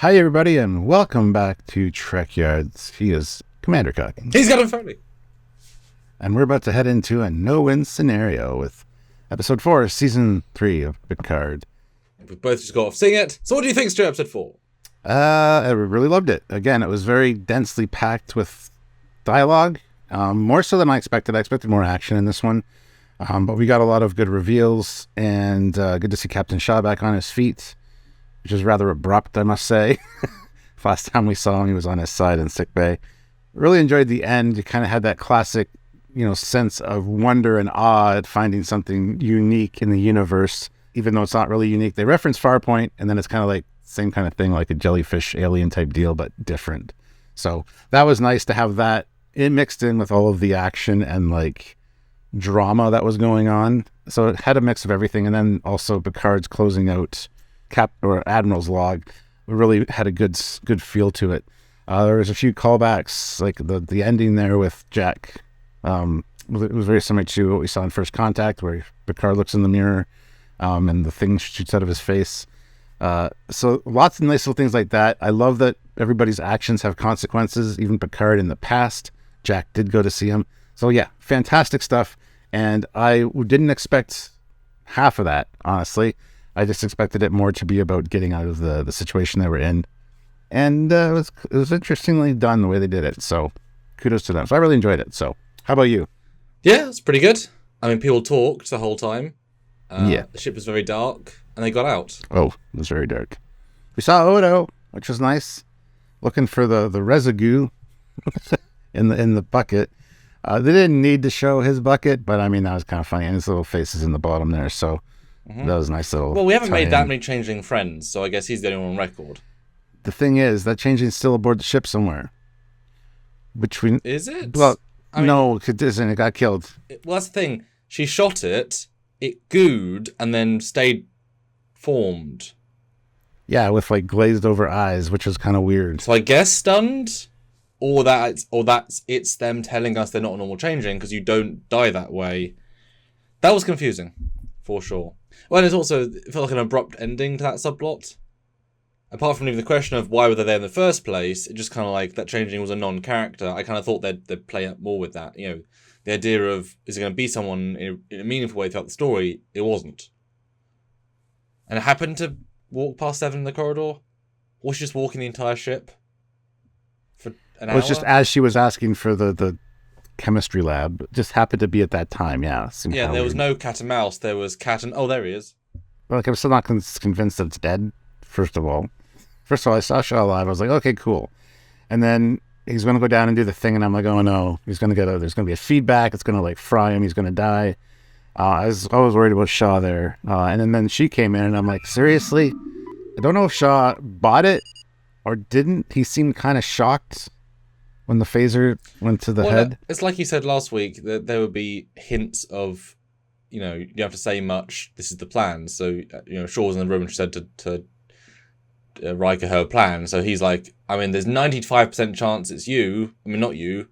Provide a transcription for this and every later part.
Hi, everybody, and welcome back to Trekyards. He is Commander Cock. He's got a Foley. And we're about to head into a no-win scenario with Episode 4, Season 3 of Picard. We've both just got off seeing it. So what do you think, Stu, Episode 4? I really loved it. Again, it was very densely packed with dialogue, more so than I expected. I expected more action in this one, but we got a lot of good reveals, and good to see Captain Shaw back on his feet, which is rather abrupt, I must say. Last time we saw him, he was on his side in sickbay. Really enjoyed the end. You kind of had that classic, sense of wonder and awe at finding something unique in the universe, even though it's not really unique. They reference Farpoint, and then it's kind of like same kind of thing, like a jellyfish alien type deal, but different. So that was nice to have that mixed in with all of the action and like drama that was going on. So it had a mix of everything, and then also Picard's closing out Admiral's log really had a good feel to it. There was a few callbacks, like the ending there with Jack. It was very similar to what we saw in First Contact, where Picard looks in the mirror, and the thing shoots out of his face. So lots of nice little things like that. I love that everybody's actions have consequences. Even Picard in the past, Jack did go to see him. So yeah, fantastic stuff. And I didn't expect half of that, honestly. I just expected it more to be about getting out of the situation they were in. And it was interestingly done the way they did it. So kudos to them. So I really enjoyed it. So how about you? Yeah, it's pretty good. I mean, people talked the whole time. Yeah. The ship was very dark, and they got out. Oh, it was very dark. We saw Odo, which was nice. Looking for the residue in the bucket. They didn't need to show his bucket, but I mean, that was kind of funny. And his little face is in the bottom there. So that was a nice little... Well, we haven't made that many Changeling friends, so I guess he's the only one on record. The thing is, that Changeling's still aboard the ship somewhere. Is it? Well, no, it isn't. It got killed. Well, that's the thing. She shot it, it gooed, and then stayed formed. Yeah, with like glazed over eyes, which was kind of weird. So I guess stunned? Or it's them telling us they're not a normal Changeling because you don't die that way. That was confusing, for sure. Well, and it felt like an abrupt ending to that subplot. Apart from leaving the question of why were they there in the first place, it just kind of like that Changeling was a non-character. I kind of thought they'd play up more with that. The idea of, is it going to be someone in a meaningful way throughout the story? It wasn't. And it happened to walk past Seven in the corridor? Was she just walking the entire ship? For an hour? It was just as she was asking for the chemistry lab. It just happened to be at that time, yeah. Yeah, there was no cat and mouse. There was cat and... Oh, there he is. Well, I'm still not convinced that it's dead, first of all. First of all, I saw Shaw alive. I was like, okay, cool. And then he's going to go down and do the thing, and I'm like, oh no, there's going to be a feedback. It's going to like fry him. He's going to die. I was worried about Shaw there. And then she came in, and I'm like, seriously? I don't know if Shaw bought it or didn't. He seemed kind of shocked when the phaser went to the head. It's like you said last week, that there would be hints of, you don't have to say much. This is the plan. So, Shaw was in the room and she said to Riker her plan. So he's like, I mean, there's 95% chance it's you. I mean, not you.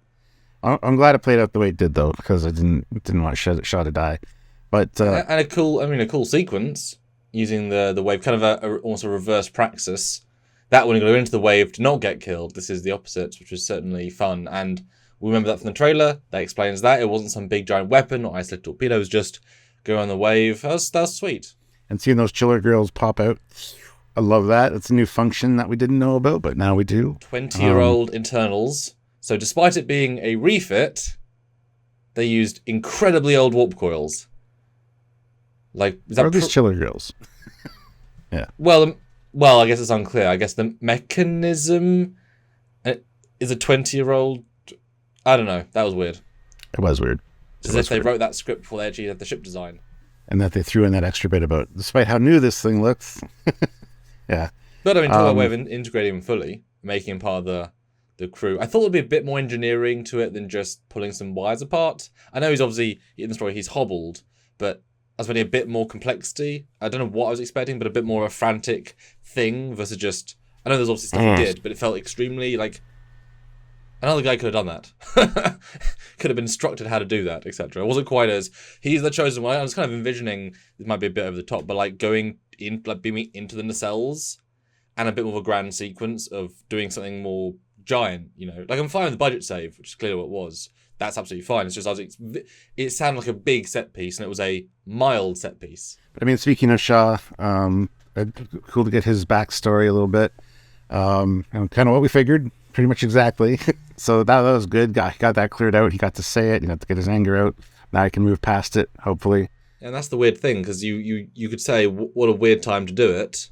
I'm glad it played out the way it did, though, because I didn't want Shaw to die. But and a cool sequence using the wave, kind of almost a reverse praxis. That when you go into the wave to not get killed, this is the opposite, which was certainly fun. And we remember that from the trailer. That explains that. It wasn't some big giant weapon or isolated torpedoes, just go on the wave. That was sweet. And seeing those chiller girls pop out, I love that. It's a new function that we didn't know about, but now we do. 20-year-old internals. So despite it being a refit, they used incredibly old warp coils. Like, is that these chiller girls? Yeah. Well, I guess it's unclear. I guess the mechanism is a 20-year-old. I don't know. That was weird. It was weird. As if they wrote that script before they actually had the ship design. And that they threw in that extra bit about, despite how new this thing looks. Yeah. But I mean, talk about way of integrating him fully, making him part of the crew. I thought there'd be a bit more engineering to it than just pulling some wires apart. I know he's obviously, in the story, he's hobbled, but I was a bit more complexity. I don't know what I was expecting, but a bit more of a frantic thing versus just... I know there's obviously stuff he did, but it felt extremely like... Another guy could have done that. Could have been instructed how to do that, etc. It wasn't quite as... He's the chosen one. I was kind of envisioning, this might be a bit over the top, but like going in, like beaming into the nacelles and a bit more of a grand sequence of doing something more giant, you know. Like, I'm fine with the budget save, which is clearly what it was. That's absolutely fine. It's just it sounded like a big set piece, and it was a mild set piece. I mean, speaking of Shaw, cool to get his backstory a little bit. Kind of what we figured, pretty much exactly. So that was good. Got that cleared out. He got to say it. He got to get his anger out. Now he can move past it, hopefully. And that's the weird thing, because you could say, what a weird time to do it,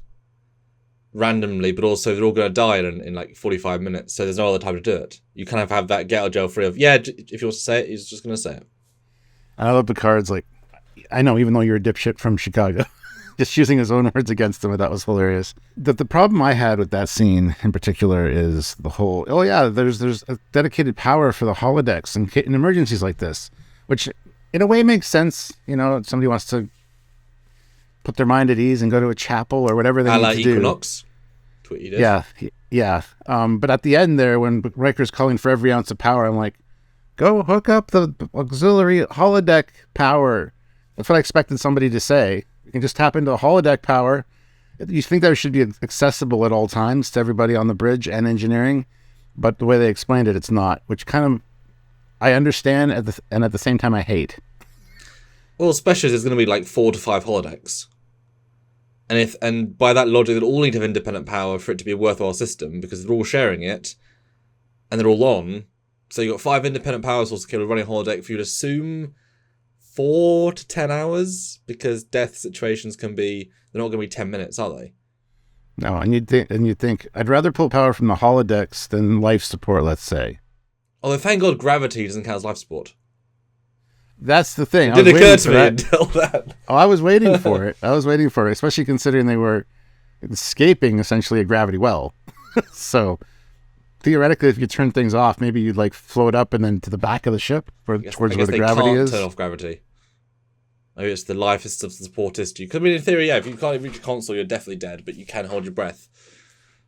randomly, but also they're all going to die in like 45 minutes, so there's no other time to do it. You kind of have that get out of jail free of, if he wants to say it, he's just going to say it. I love Picard's like, I know, even though you're a dipshit from Chicago, just using his own words against him, that was hilarious. The problem I had with that scene in particular is the whole, there's a dedicated power for the holodecks in emergencies like this, which in a way makes sense. You know, somebody wants to put their mind at ease and go to a chapel or whatever they need to Equinox. do. That's what you did. Yeah. But at the end there, when Riker's calling for every ounce of power, I'm like, go hook up the auxiliary holodeck power. That's what I expected somebody to say. You can just tap into a holodeck power. You think that should be accessible at all times to everybody on the bridge and engineering, but the way they explained it, it's not, which kind of I understand and at the same time I hate. Well, especially there's going to be like 4 to 5 holodecks. And by that logic, they'll all need to have independent power for it to be a worthwhile system, because they're all sharing it, and they're all on. So you've got 5 independent power sources capable of running a holodeck for you to assume 4 to 10 hours, because death situations they're not going to be 10 minutes, are they? No, and you'd think I'd rather pull power from the holodecks than life support, let's say. Although thank God gravity doesn't count as life support. That's the thing. It didn't occur to me until that. Oh, I was waiting for it. Especially considering they were escaping essentially a gravity well. So theoretically, if you turn things off, maybe you'd like float up and then to the back of the ship towards where the gravity is. Turn off gravity. Maybe it's the life support is. Because I mean, in theory, if you can't reach a console, you're definitely dead, but you can hold your breath.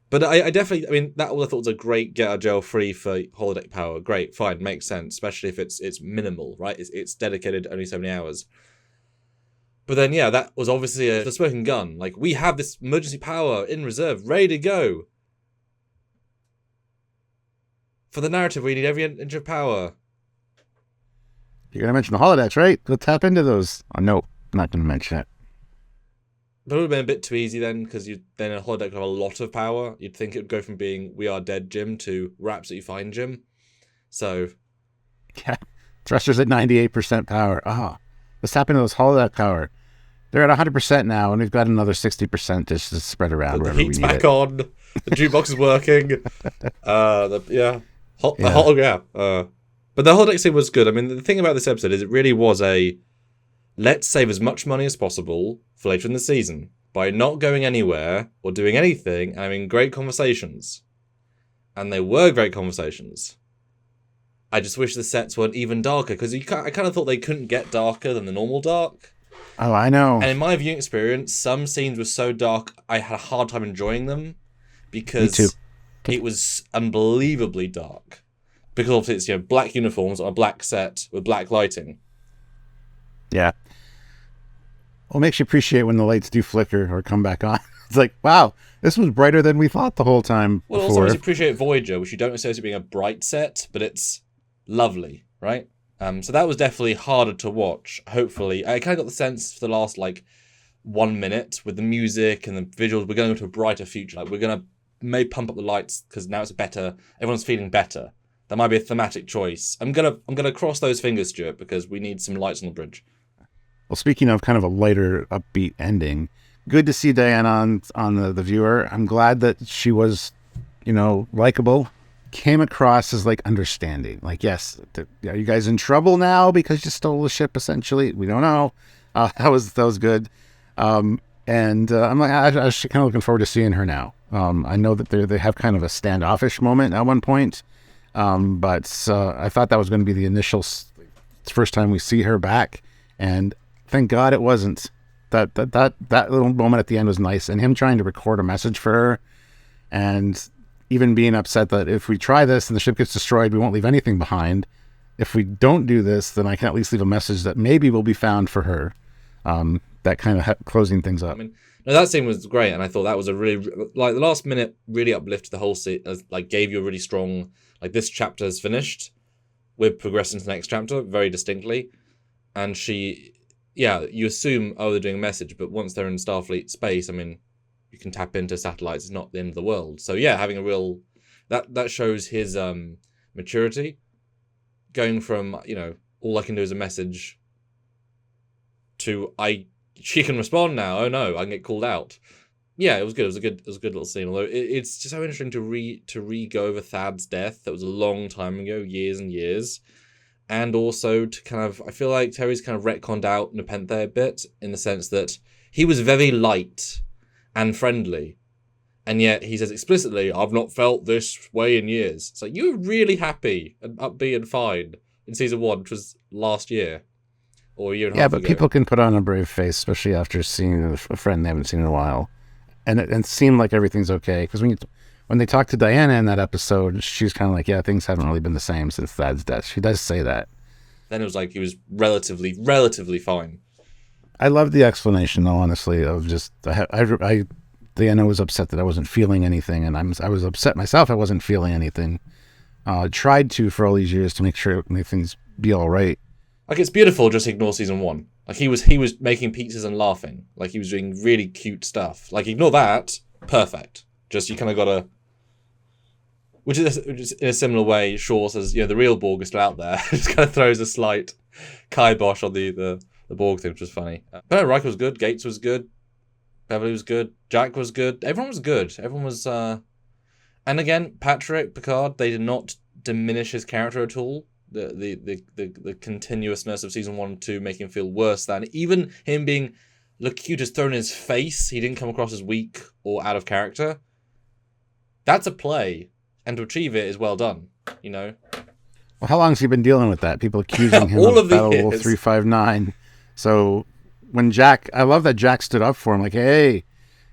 But I definitely, that all I thought was a great get out of jail free for holodeck power. Great, fine, makes sense, especially if it's minimal, right? It's dedicated only so many hours. But then, that was obviously the smoking gun. Like, we have this emergency power in reserve, ready to go. For the narrative, we need every inch of power. You're going to mention the holodecks, right? Go tap into those. Oh, no, I'm not going to mention it. But it would have been a bit too easy then, because then a holodeck would have a lot of power. You'd think it would go from being "we are dead, Jim" to "we're absolutely fine, Jim." So, yeah, thrusters at 98% power. What's happened to those holodeck power? They're at 100% now, and we've got another 60% just to spread around wherever we need it. The heat's back on. The jukebox is working. Hologram. But the holodeck scene was good. I mean, the thing about this episode is it really was let's save as much money as possible for later in the season by not going anywhere or doing anything and having great conversations. And they were great conversations. I just wish the sets weren't even darker, because I kind of thought they couldn't get darker than the normal dark. Oh, I know. And in my viewing experience, some scenes were so dark I had a hard time enjoying them, because it was unbelievably dark. Because obviously it's black uniforms on a black set with black lighting. Yeah. Well, it makes you appreciate when the lights do flicker or come back on. It's like, wow, this was brighter than we thought the whole time before. Also makes you appreciate Voyager, which you don't associate being a bright set, but it's lovely, right? So that was definitely harder to watch, hopefully. I kind of got the sense for the last, 1 minute with the music and the visuals, we're going into a brighter future. We're going to maybe pump up the lights because now it's better. Everyone's feeling better. That might be a thematic choice. I'm gonna cross those fingers, Stuart, because we need some lights on the bridge. Well, speaking of kind of a lighter, upbeat ending, good to see Diana on the viewer. I'm glad that she was, likable. Came across as understanding. Yes, are you guys in trouble now because you stole the ship? Essentially, we don't know. That was good. I'm kind of looking forward to seeing her now. I know that they have kind of a standoffish moment at one point. But I thought that was going to be the initial first time we see her back, and thank God it wasn't. That little moment at the end was nice, and him trying to record a message for her, and even being upset that if we try this and the ship gets destroyed, we won't leave anything behind. If we don't do this, then I can at least leave a message that maybe will be found for her. that kind of closing things up. I mean, no, that scene was great, and I thought that was a really, like, the last minute really uplifted the whole scene, like, gave you a really strong, like, this chapter is finished, we're progressing to the next chapter very distinctly, and you assume, oh, they're doing a message, but once they're in Starfleet space, I mean, you can tap into satellites, it's not the end of the world. So yeah, having a real, that shows his maturity, going from, all I can do is a message to she can respond now. Oh no, I can get called out. Yeah, it was good. It was a good little scene. Although it's just so interesting to re-go over Thad's death. That was a long time ago, years and years, and also to kind of, I feel like Terry's kind of retconned out Nepenthe a bit, in the sense that he was very light and friendly, and yet he says explicitly, "I've not felt this way in years." So you were really happy and upbeat and fine in season 1, which was last year. Or a year and a half ago. Yeah, but people can put on a brave face, especially after seeing a friend they haven't seen in a while, and it seemed like everything's okay. Because when they talked to Diana in that episode, she's kind of like, yeah, things haven't really been the same since Thad's death. She does say that. Then it was like he was relatively fine. I love the explanation, though. Honestly, of just Diana was upset that I wasn't feeling anything, and I was upset myself. I wasn't feeling anything. Tried to for all these years to make sure things be all right. Like, it's beautiful, just ignore season 1. Like, he was making pizzas and laughing. Like, he was doing really cute stuff. Like, ignore that, perfect. Just, you kind of gotta... Which is in a similar way, Shaw says, the real Borg is still out there. Just kind of throws a slight kibosh on the Borg thing, which was funny. But Riker was good, Gates was good, Beverly was good, Jack was good, everyone was good. Everyone was... And again, Patrick, Picard, they did not diminish his character at all. The continuousness of season 1 and 2 make him feel worse than, even him being, look, you just thrown in his face, he didn't come across as weak or out of character. That's a play, and to achieve it is well done, Well, how long has he been dealing with that? People accusing him All of of the Battle Wolf years. 359. So when I love that Jack stood up for him, like, hey,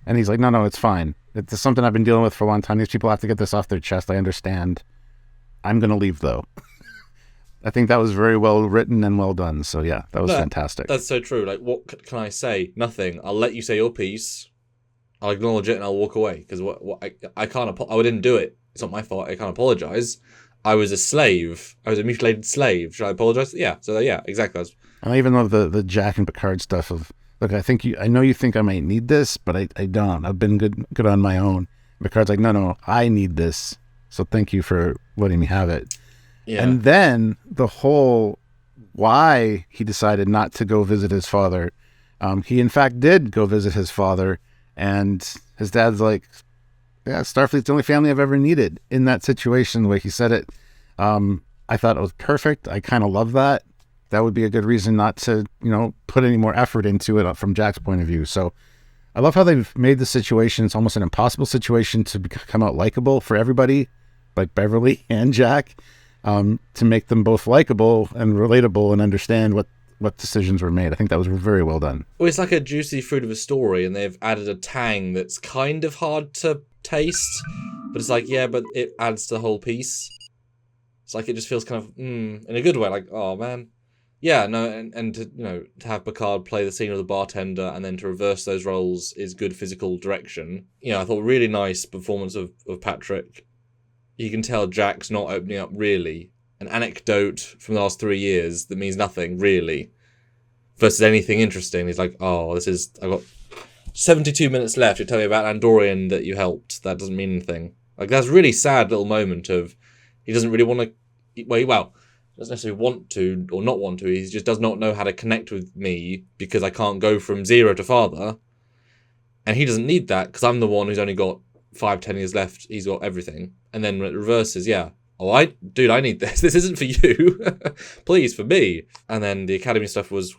and he's like, no, it's fine. It's something I've been dealing with for a long time. These people have to get this off their chest. I understand. I'm going to leave, though. I think that was very well written and well done. So yeah, that was fantastic. That's so true. Like, what can I say? Nothing. I'll let you say your piece. I'll acknowledge it and I'll walk away. Because I can't. I didn't do it. It's not my fault. I can't apologize. I was a slave. I was a mutilated slave. Should I apologize? Yeah. So yeah, exactly. I even love the Jack and Picard stuff of, look, I know you think I might need this, but I don't. I've been good on my own. Picard's like, no, I need this. So thank you for letting me have it. Yeah. And then the whole why he decided not to go visit his father. He in fact did go visit his father, and his dad's like, yeah, Starfleet's the only family I've ever needed. In that situation, the way he said it, I thought it was perfect. I kind of love that. That would be a good reason not to, put any more effort into it from Jack's point of view. So I love how they've made the situation, it's almost an impossible situation to come out likable for everybody, like Beverly and Jack. To make them both likable and relatable and understand what decisions were made. I think that was very well done. Well, it's like a juicy fruit of a story, and they've added a tang that's kind of hard to taste, but it's like, yeah, but it adds to the whole piece. It's like it just feels kind of, in a good way, like, oh man. Yeah, no, and to, to have Picard play the scene of the bartender and then to reverse those roles is good physical direction. I thought really nice performance of Patrick. You can tell Jack's not opening up really. An anecdote from the last 3 years that means nothing, really. Versus anything interesting. He's like, I've got 72 minutes left. You tell me about Andorian that you helped. That doesn't mean anything. Like, that's a really sad little moment of, he doesn't really want to, doesn't necessarily want to or not want to. He just does not know how to connect with me because I can't go from 0 to father. And he doesn't need that because I'm the one who's only got 5-10 years left. He's got everything. And then it reverses, yeah. I need this. This isn't for you. Please, for me. And then the Academy stuff was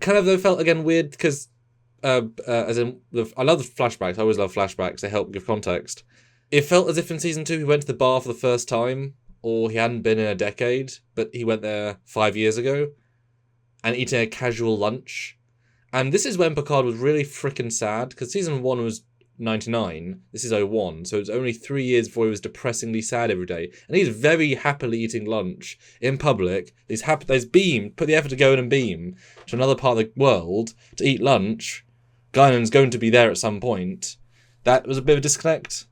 kind of, though, felt again weird because, as in, I love the flashbacks. I always love flashbacks. They help give context. It felt as if in season 2 he went to the bar for the first time, or he hadn't been in a decade, but he went there 5 years ago, and eating a casual lunch. And this is when Picard was really freaking sad, because season 1 was 99. This is 01. So it's only 3 years before he was depressingly sad every day. And he's very happily eating lunch in public. He's beamed, put the effort to go in and beam to another part of the world to eat lunch. Guinan's going to be there at some point. That was a bit of a disconnect.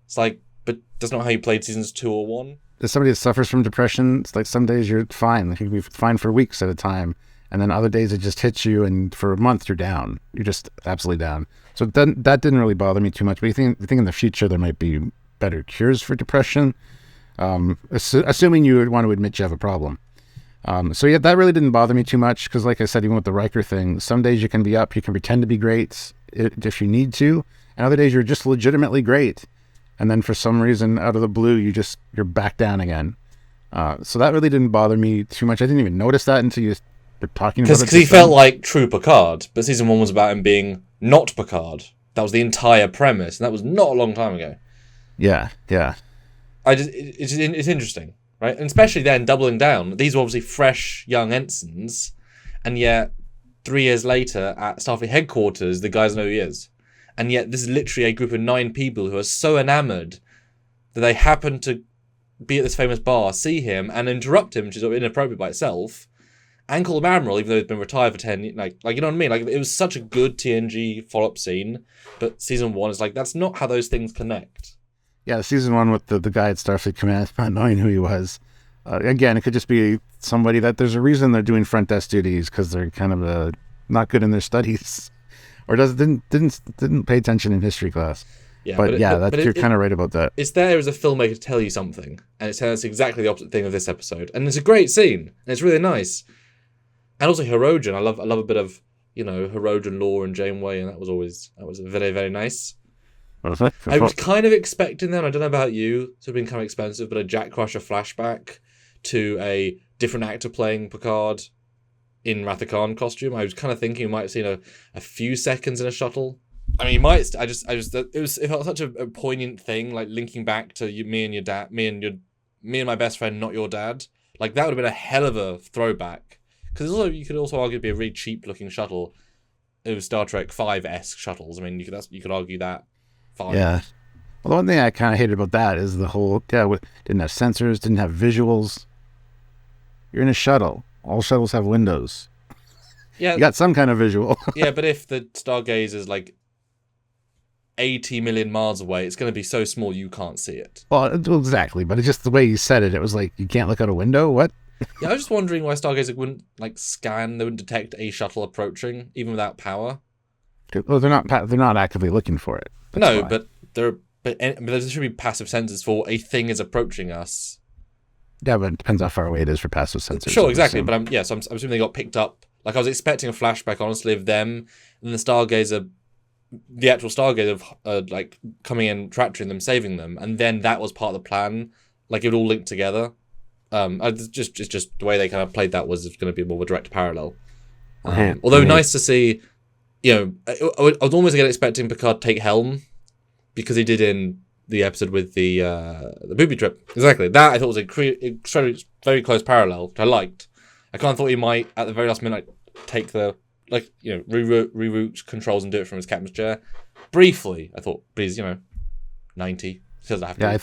It's like, but that's not how you played seasons 2 or 1. As somebody that suffers from depression, it's like some days you're fine. You can be fine for weeks at a time. And then other days it just hits you, and for a month you're down. You're just absolutely down. So that didn't really bother me too much. But I think in the future there might be better cures for depression, assuming you would want to admit you have a problem. So yeah, that really didn't bother me too much because, like I said, even with the Riker thing, some days you can be up, you can pretend to be great if you need to, and other days you're just legitimately great. And then for some reason, out of the blue, you're back down again. So that really didn't bother me too much. I didn't even notice that until you were talking about it. Because he felt like true Picard, but season 1 was about him being not Picard. That was the entire premise, and that was not a long time ago. Yeah. It's interesting, right? And especially then doubling down. These were obviously fresh young ensigns, and yet 3 years later at Starfleet headquarters, the guys know who he is. And yet this is literally a group of 9 people who are so enamored that they happen to be at this famous bar, see him, and interrupt him, which is inappropriate by itself, and call him Admiral, even though he's been retired for 10 years. Like, you know what I mean? Like, it was such a good TNG follow-up scene, but season 1 is like, that's not how those things connect. Yeah, season 1 with the guy at Starfleet Command not knowing who he was. Again, it could just be somebody that there's a reason they're doing front desk duties because they're kind of not good in their studies. Or didn't pay attention in history class. Yeah, but you're kind of right about that. It's there as a filmmaker to tell you something, and it tells exactly the opposite thing of this episode. And it's a great scene, and it's really nice. And also Hirogen, I love a bit of Hirogen lore and Janeway, and that was very, very nice. I was kind of expecting them. I don't know about you, it's been kind of expensive, but a Jack Crusher flashback to a different actor playing Picard in Wrath of Khan costume. I was kind of thinking we might have seen a few seconds in a shuttle. I mean, you might. It felt such a poignant thing, like linking back to me and your dad, me and my best friend, not your dad. Like that would have been a hell of a throwback. Because you could also argue it'd be a really cheap looking shuttle. It was Star Trek 5-esque shuttles. I mean, you could argue that. Fine. Yeah. Well, the one thing I kind of hated about that is the whole didn't have sensors, didn't have visuals. You're in a shuttle. All shuttles have windows. Yeah, you got some kind of visual. Yeah, but if the Stargazer is like 80 million miles away, it's going to be so small you can't see it. Well, exactly, but it's just the way you said it. It was like you can't look out a window. What? Yeah, I was just wondering why Stargazer wouldn't scan. They wouldn't detect a shuttle approaching, even without power. Well, they're not actively looking for it. No, but there should be passive sensors for a thing is approaching us. Yeah, but it depends how far away it is for passive sensors. Sure, exactly. But I'm assuming they got picked up. Like I was expecting a flashback, honestly, of them and the Stargazer, the actual Stargazer, coming in, tractoring them, saving them, and then that was part of the plan. Like it would all link together. It's just the way they kind of played that was going to be more of a direct parallel. Although nice to see. I was almost again expecting Picard to take helm because he did in the episode with the booby trip. Exactly. That I thought was a very close parallel, which I liked. I kind of thought he might, at the very last minute, take the, reroute controls and do it from his captain's chair. Briefly, I thought, but he's, 90. Doesn't have to. Yeah,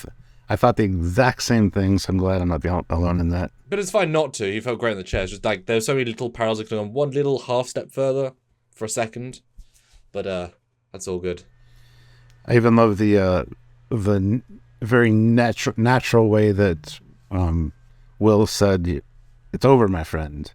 I thought the exact same thing, so I'm glad I'm not alone in that. But it's fine not to. He felt great in the chair. It's just like, there's so many little parallels that could have gone one little half step further for a second. But that's all good. I even love the very natural way that Will said, "It's over, my friend."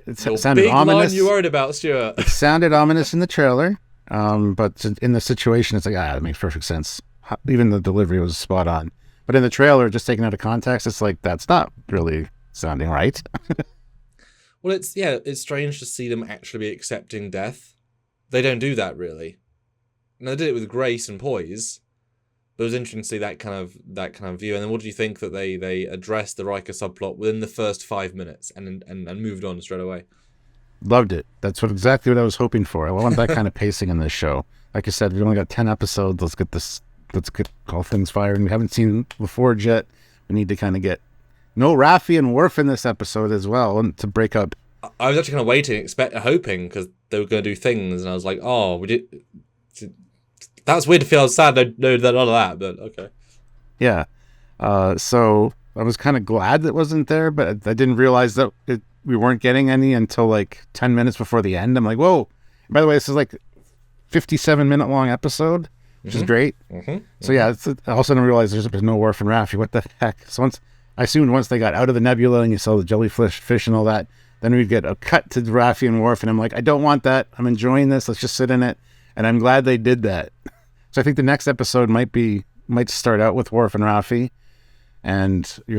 It sounded big ominous. Line you worried about, Stuart. It sounded ominous in the trailer, but in the situation, it's like, that makes perfect sense. Even the delivery was spot on. But in the trailer, just taken out of context, it's like that's not really sounding right. Well, it's strange to see them actually be accepting death. They don't do that really. And they did it with grace and poise. But it was interesting to see that kind of view. And then what do you think that they addressed the Riker subplot within the first 5 minutes and moved on straight away? Loved it. That's exactly what I was hoping for. I want that kind of pacing in this show. Like I said, we've only got 10 episodes. Let's get all things firing. We haven't seen the Forge yet. We need to kind of get no Raffi and Worf in this episode as well, and to break up. I was actually kind of waiting, hoping, because they were going to do things, and I was like, oh, we did. That's weird to feel sad. No, none of that, but okay. Yeah. So I was kind of glad that wasn't there, but I didn't realize that we weren't getting any until like 10 minutes before the end. I'm like, whoa. By the way, this is like 57-minute long episode, which is great. So yeah, I also didn't realize there's no Worf and Raffi. What the heck? So I assumed once they got out of the nebula and you saw the jellyfish fish and all that, then we'd get a cut to Raffi and Worf, and I'm like, I don't want that. I'm enjoying this. Let's just sit in it. And I'm glad they did that. So I think the next episode might start out with Worf and Raffi, and they're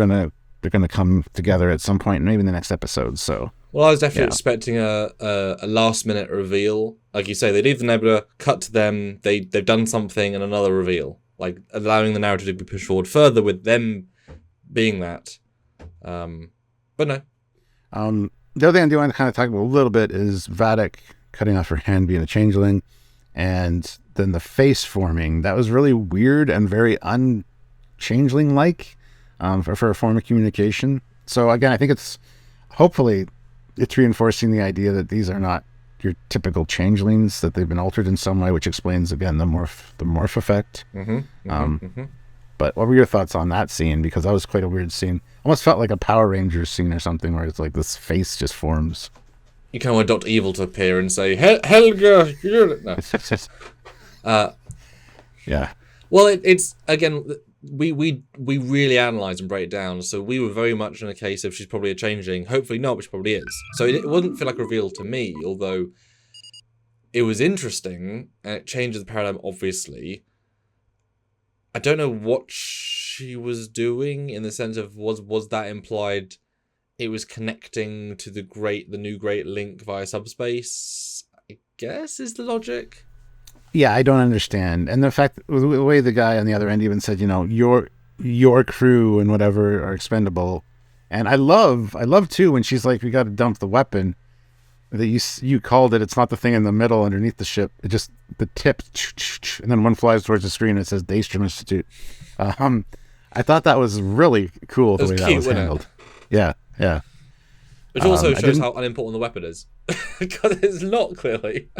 gonna come together at some point, maybe in the next episode. So well, I was definitely expecting a last minute reveal, like you say. They leave the nebula, cut to them. They've done something, and another reveal, like allowing the narrative to be pushed forward further with them being that. But no. The other thing I do want to kind of talk about a little bit is Vadic cutting off her hand, being a changeling, and then the face forming. That was really weird and very un-changeling-like for a form of communication. So again, I think hopefully it's reinforcing the idea that these are not your typical changelings, that they've been altered in some way, which explains again the morph effect. But what were your thoughts on that scene? Because that was quite a weird scene. Almost felt like a Power Rangers scene or something, where it's like this face just forms. You kind of want Dr. Evil to appear and say, Helga, you're... No. Yeah. Well, it's again, we really analyse and break it down. So we were very much in a case of she's probably a changeling. Hopefully not, but she probably is. So it wouldn't feel like a reveal to me, although it was interesting and it changes the paradigm, obviously. I don't know what she was doing in the sense of was that implied it was connecting to the new great link via subspace, I guess is the logic. Yeah, I don't understand. And the fact, the way the guy on the other end even said, your crew and whatever are expendable. And I love too when she's like, we got to dump the weapon. That you called it. It's not the thing in the middle underneath the ship. It just the tip, and then one flies towards the screen and it says Daystrom Institute. I thought that was really cool the way that was handled. Yeah. Which also shows how unimportant the weapon is, because it's not clearly.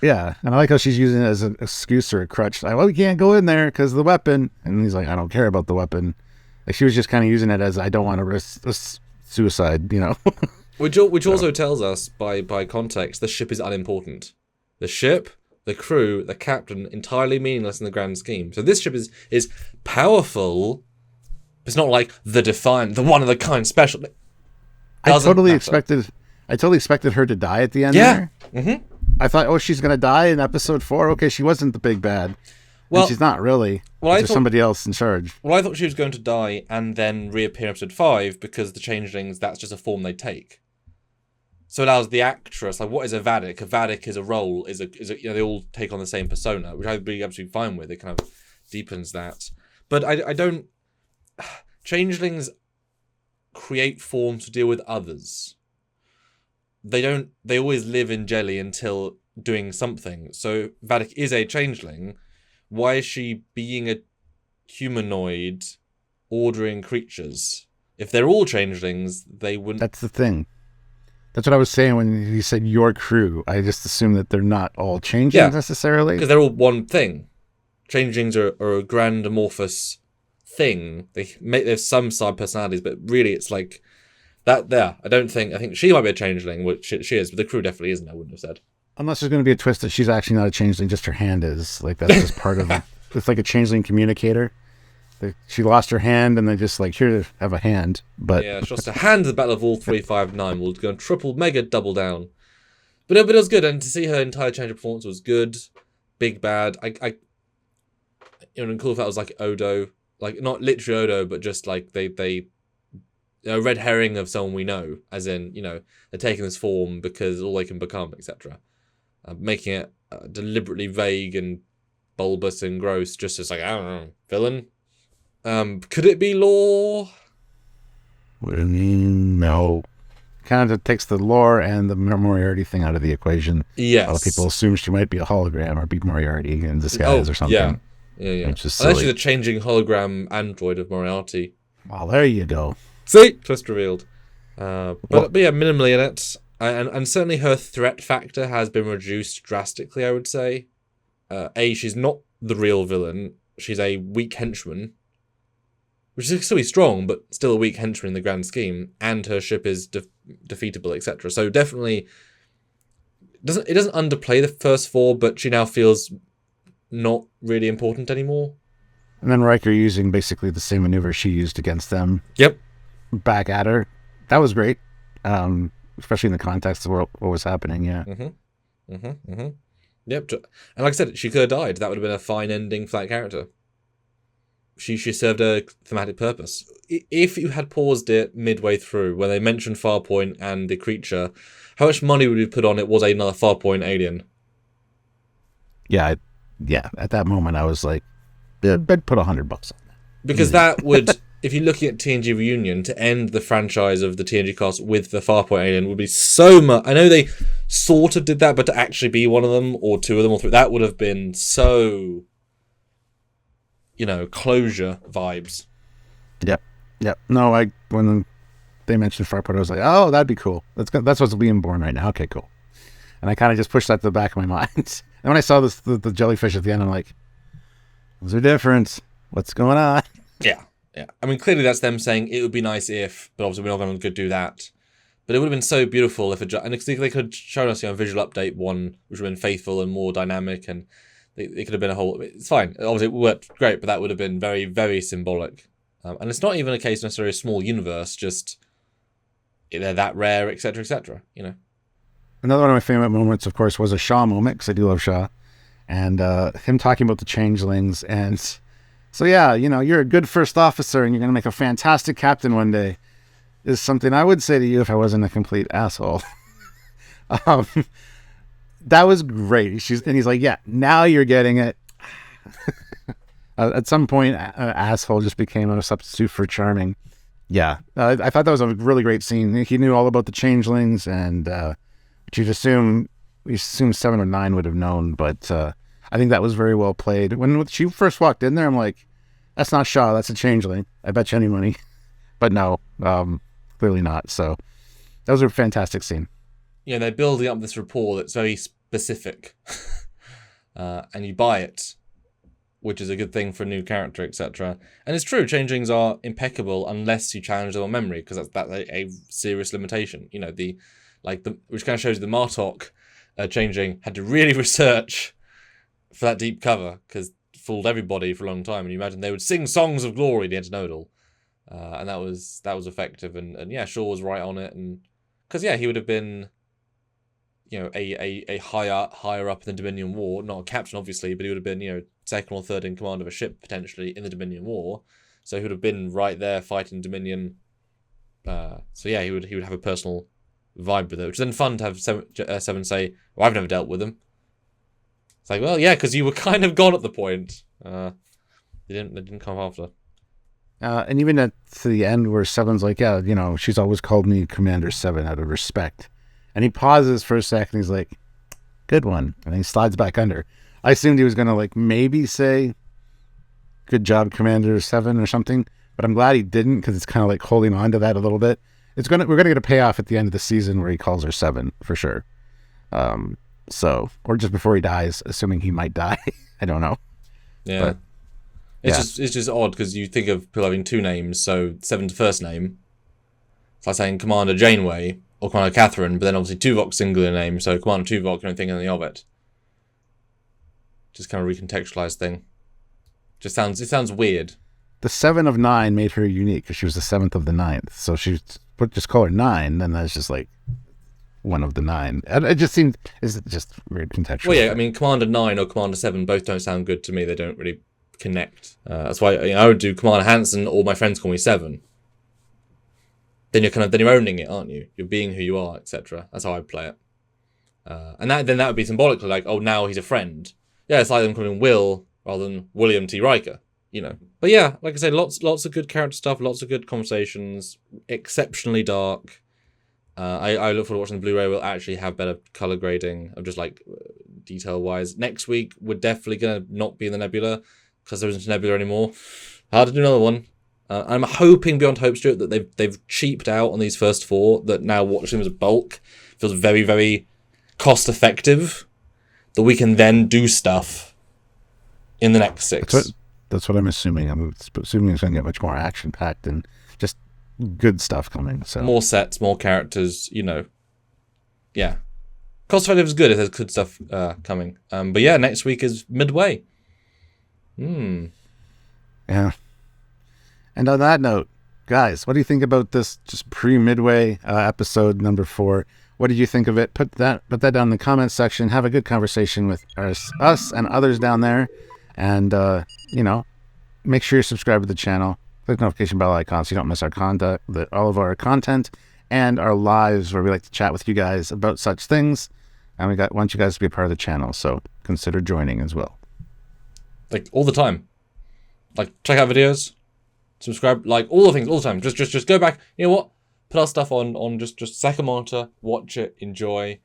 Yeah, and I like how she's using it as an excuse or a crutch. Like, well, we can't go in there because of the weapon. And he's like, I don't care about the weapon. Like she was just kind of using it as I don't want to risk suicide, Which also tells us, by context, the ship is unimportant. The ship, the crew, the captain, entirely meaningless in the grand scheme. So this ship is powerful. It's not like the Defiant, the one of the kind special. I totally expected her to die at the end. Yeah. There. I thought, she's gonna die in episode 4. Okay, she wasn't the big bad. Well, and she's not really. Well, there's somebody else in charge. Well, I thought she was going to die and then reappear in episode 5 because the changelings, that's just a form they take. So it allows the actress, like, what is a Vadic? A Vadic is a role, is a they all take on the same persona, which I'd be absolutely fine with. It kind of deepens that. But I don't... Changelings create forms to deal with others. They always live in jelly until doing something. So Vadic is a changeling. Why is she being a humanoid ordering creatures? If they're all changelings, they wouldn't... That's the thing. That's what I was saying when he said your crew. I just assume that they're not all changelings necessarily. Because they're all one thing. Changelings are a grand amorphous thing. There's some side personalities, but really it's like that there. I think she might be a changeling, which she is, but the crew definitely isn't, I wouldn't have said. Unless there's going to be a twist that she's actually not a changeling, just her hand is. Like, that's just part of it. It's like a changeling communicator. She lost her hand, and they just like, here, have a hand. But yeah, she lost her hand at the Battle of All 359. We'll go triple, mega, double down. But it was good, and to see her entire change of performance was good. Big bad. Cool if that was like Odo, like not literally Odo, but just like they a red herring of someone we know, as in they're taking this form because all they can become, etc. Making it deliberately vague and bulbous and gross, just as like I don't know, villain. Could it be lore? No. Kind of takes the lore and the Moriarty thing out of the equation. Yes. A lot of people assume she might be a hologram or be Moriarty in disguise or something. Yeah. Which is silly. Unless she's a changing hologram android of Moriarty. Well, there you go. See? Twist revealed. But yeah, minimally in it. And certainly her threat factor has been reduced drastically, I would say. She's not the real villain. She's a weak henchman, which is still strong, but still a weak henchman in the grand scheme, and her ship is defeatable, etc. So definitely, it doesn't underplay the first four, but she now feels not really important anymore. And then Riker using basically the same maneuver she used against them. Yep. Back at her. That was great. Especially in the context of what was happening, yeah. Yep. And like I said, she could have died. That would have been a fine ending for that character. She served a thematic purpose. If you had paused it midway through, when they mentioned Farpoint and the creature, how much money would you put on it was another Farpoint alien? Yeah, at that moment I was like, I'd put $100 on that. Because that would, if you're looking at TNG Reunion, to end the franchise of the TNG cast with the Farpoint alien would be so much. I know they sort of did that, but to actually be one of them, or two of them, or three, that would have been so, closure vibes. Yep. No, when they mentioned Farpoint, I was like, oh, that'd be cool. That's what's being born right now. Okay, cool. And I kind of just pushed that to the back of my mind. And when I saw the jellyfish at the end, I'm like, those are different. What's going on? Yeah. I mean, clearly that's them saying it would be nice if, but obviously we're not going to do that. But it would have been so beautiful if and they could have shown us a visual update one, which would have been faithful and more dynamic, and it could have been a whole. It's fine. Obviously it worked great, but that would have been very, very symbolic. And it's not even a case necessarily of a small universe, just they're that rare, etc., etc. Another one of my favorite moments, of course, was a Shaw moment, because I do love Shaw. And him talking about the changelings. And so, yeah, you're a good first officer and you're going to make a fantastic captain one day, is something I would say to you if I wasn't a complete asshole. That was great. And he's like, yeah, now you're getting it. At some point, asshole just became a substitute for charming. Yeah, I thought that was a really great scene. He knew all about the changelings, and you'd assume 7 or 9 would have known, but I think that was very well played. When she first walked in there, I'm like, that's not Shaw, that's a changeling. I bet you any money. But no, clearly not. So that was a fantastic scene. Yeah, they're building up this rapport that's very specific. And you buy it, which is a good thing for a new character, etc. And it's true, changelings are impeccable unless you challenge them on memory, because that's a serious limitation. Which kind of shows you the Martok changeling had to really research for that deep cover, because it fooled everybody for a long time. And you imagine they would sing songs of glory, they had to know it all. And that was effective. And yeah, Shaw was right on it. And because, yeah, he would have been, a higher up in the Dominion War, not a captain, obviously, but he would have been, second or third in command of a ship, potentially, in the Dominion War. So he would have been right there fighting Dominion. So yeah, he would have a personal vibe with it, which is then fun to have Seven say, well, I've never dealt with them. It's like, well, yeah, because you were kind of gone at the point. They didn't come after. And even to the end where Seven's like, yeah, she's always called me Commander 7 out of respect. And he pauses for a second. He's like, good one. And he slides back under. I assumed he was going to maybe say, good job, Commander 7 or something. But I'm glad he didn't, because it's kind of holding on to that a little bit. We're going to get a payoff at the end of the season where he calls her 7 for sure. Or just before he dies, assuming he might die. I don't know. Yeah. But, it's just odd, because you think of people having 2 names, so 7's first name. It's like saying Commander Janeway or Commander Catherine, but then obviously Tuvok's singular name, so Commander Tuvok, you don't think anything of it. Just kind of recontextualized thing. It sounds weird. The 7 of 9 made her unique, because she was the 7th of the 9th. So just call her 9, then that's just one of the 9. It just seemed, it's just weird contextual. Well, yeah, I mean, Commander 9 or Commander 7 both don't sound good to me. They don't really connect. That's why I would do Commander Hansen, or my friends call me 7. Then you're owning it, aren't you? You're being who you are, etc. That's how I'd play it. And that would be symbolically now he's a friend. Yeah, it's like them calling him Will rather than William T. Riker, But yeah, like I said, lots of good character stuff, lots of good conversations, exceptionally dark. I look forward to watching the Blu-ray. We'll actually have better color grading of just detail-wise. Next week, we're definitely going to not be in the Nebula, because there isn't a Nebula anymore. Hard to do another one. I'm hoping beyond hope, Stuart, that they've cheaped out on these first 4, that now watching them as a bulk feels very, very cost-effective, that we can then do stuff in the next 6. That's what I'm assuming. I'm assuming it's going to get much more action-packed and just good stuff coming. So more sets, more characters, Yeah. Cost-effective is good if there's good stuff coming. But yeah, next week is Midway. Yeah. And on that note, guys, what do you think about this just pre-Midway episode number 4? What did you think of it? Put that down in the comments section. Have a good conversation with us and others down there. And, make sure you subscribe to the channel. Click the notification bell icon so you don't miss our all of our content and our lives where we like to chat with you guys about such things. And want you guys to be a part of the channel, so consider joining as well. Like all the time. Like check out videos, subscribe, like all the things, all the time. Just go back. You know what? Put our stuff on just second monitor, watch it, enjoy.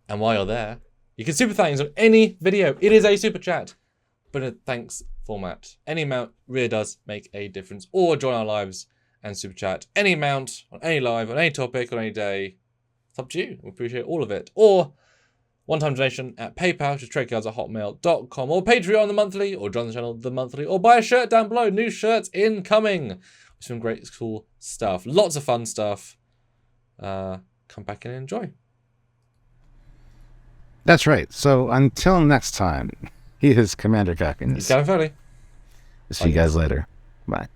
And while you're there, you can super thanks on any video. It is a super chat, but a thanks format. Any amount really does make a difference. Or join our lives and super chat. Any amount on any live, on any topic, on any day. It's up to you. We appreciate all of it. Or one-time donation at PayPal, which is trekyards@hotmail.com, or Patreon the monthly, or join the channel the monthly, or buy a shirt down below. New shirts incoming. Some great, cool stuff. Lots of fun stuff. Come back and enjoy. That's right. So until next time, he is Commander Calkins. He's Gavin Foley. See you guys later. Bye.